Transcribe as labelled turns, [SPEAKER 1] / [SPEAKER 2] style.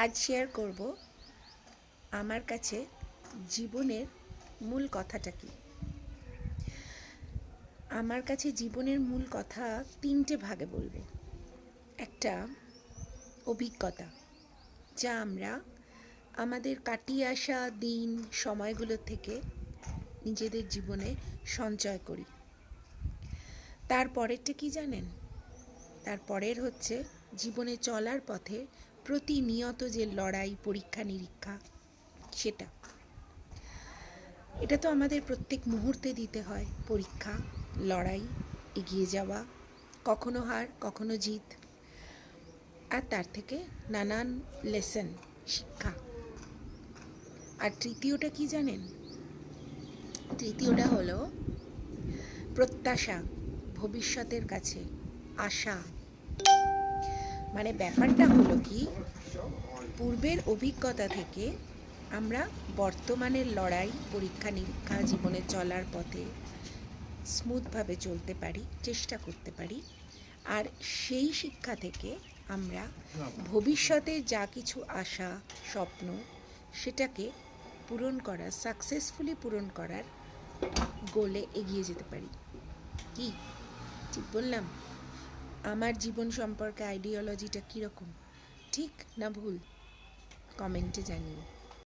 [SPEAKER 1] আজ শেয়ার করব আমার কাছে জীবনের মূল কথাটা কি। আমার কাছে জীবনের মূল কথা তিনটে ভাগে বলবো। একটা অভিজ্ঞতা, যা আমরা আমাদের কাটিয়ে আসা দিন সময়গুলো থেকে নিজেদের জীবনে সঞ্চয় করি। তারপরেরটা কি জানেন? তারপরের হচ্ছে জীবনে চলার পথে প্রতিনিয়ত যে লড়াই, পরীক্ষা নিরীক্ষা, সেটা এটা তো আমাদের প্রত্যেক মুহূর্তে দিতে হয়। পরীক্ষা, লড়াই, এগিয়ে যাওয়া, কখনো হার, কখনো জিত, আর তার থেকে নানান লেসন, শিক্ষা। আর তৃতীয়টা কি জানেন? তৃতীয়টা হলো প্রত্যাশা, ভবিষ্যতের কাছে আশা। মানে ব্যাপারটা হলো কি, পূর্বের অভিজ্ঞতা থেকে আমরা বর্তমানের লড়াই, পরীক্ষা নিরীক্ষা, জীবনে চলার পথে স্মুথভাবে চলতে পারি, চেষ্টা করতে পারি। আর সেই শিক্ষা থেকে আমরা ভবিষ্যতে যা কিছু আশা, স্বপ্ন, সেটাকে পূরণ করার, সাকসেসফুলি পূরণ করার গোলে এগিয়ে যেতে পারি। কি ঠিক বললাম? আমার জীবন সম্পর্কে আইডিওলজিটা কীরকম, ঠিক না ভুল? কমেন্টে জানিও।